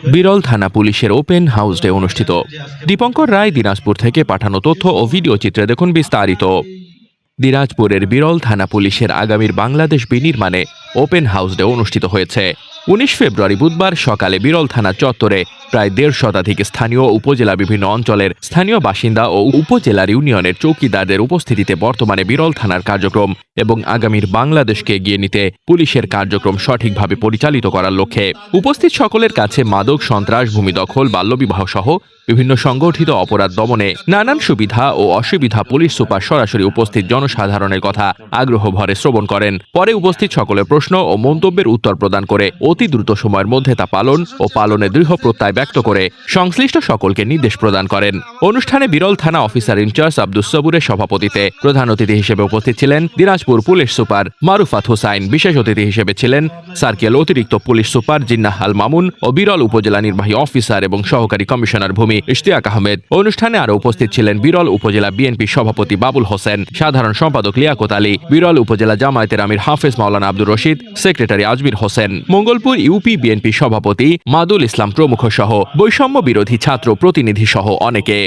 বিরল থানা পুলিশের ওপেন হাউস ডে অনুষ্ঠিত। দীপঙ্কর রায় দিনাজপুর থেকে পাঠানো তথ্য ও ভিডিও চিত্রে দেখুন বিস্তারিত। দিনাজপুরের বিরল থানা পুলিশের আগামীর বাংলাদেশ বিনির্মাণে ওপেন হাউস ডে অনুষ্ঠিত হয়েছে। 19 ফেব্রুয়ারি বুধবার সকালে বিরল থানা চত্বরে প্রায় 1.5 শতাধিক স্থানীয় উপজেলা বিভিন্ন অঞ্চলের স্থানীয় বাসিন্দা ও উপজেলার ইউনিয়নের চৌকিদারদের উপস্থিতিতে বর্তমানে বিরল থানার কার্যক্রম এবং আগামীর বাংলাদেশকে এগিয়ে নিতে পুলিশের কার্যক্রম সঠিকভাবে পরিচালিত করার লক্ষ্যে উপস্থিত সকলের কাছে মাদক, সন্ত্রাস, ভূমি দখল, বাল্যবিবাহ সহ বিভিন্ন সংগঠিত অপরাধ দমনে নানান সুবিধা ও অসুবিধা পুলিশ সুপার সরাসরি উপস্থিত জনসাধারণের কথা আগ্রহ ভরে শ্রবণ করেন। পরে উপস্থিত সকলের প্রশ্ন ও মন্তব্যের উত্তর প্রদান করে অতি দ্রুত সময়ের মধ্যে তা পালন ও পালনে দৃঢ় প্রত্যয় ব্যক্ত করে সংশ্লিষ্ট সকলকে নির্দেশ প্রদান করেন। অনুষ্ঠানে বিরল থানা অফিসার ইনচার্জ আব্দুস সবুরের সভাপতিত্বে প্রধান অতিথি হিসেবে উপস্থিত ছিলেন দিনাজপুর পুলিশ সুপার মারুফাত হোসাইন। বিশেষ অতিথি হিসেবে ছিলেন সার্কেল অতিরিক্ত পুলিশ সুপার জিন্নাহ আল মামুন ও বিরল উপজেলা নির্বাহী অফিসার এবং সহকারী কমিশনার ভূমি ইশতিয়াক আহমেদ। অনুষ্ঠানে আরও উপস্থিত ছিলেন বিরল উপজেলা বিএনপি সভাপতি বাবুল হোসেন, সাধারণ সম্পাদক লিয়াকত আলী, বিরল উপজেলা জামায়াতের আমির হাফেজ মাওলানা Abdur Rashid, secretary Azmir Hossain, Mangalpur UP BNP সভাপতি মাদুল ইসলাম প্রমুখ সহ বৈষম্য বিরোধী ছাত্র প্রতিনিধি সহ অনেকে।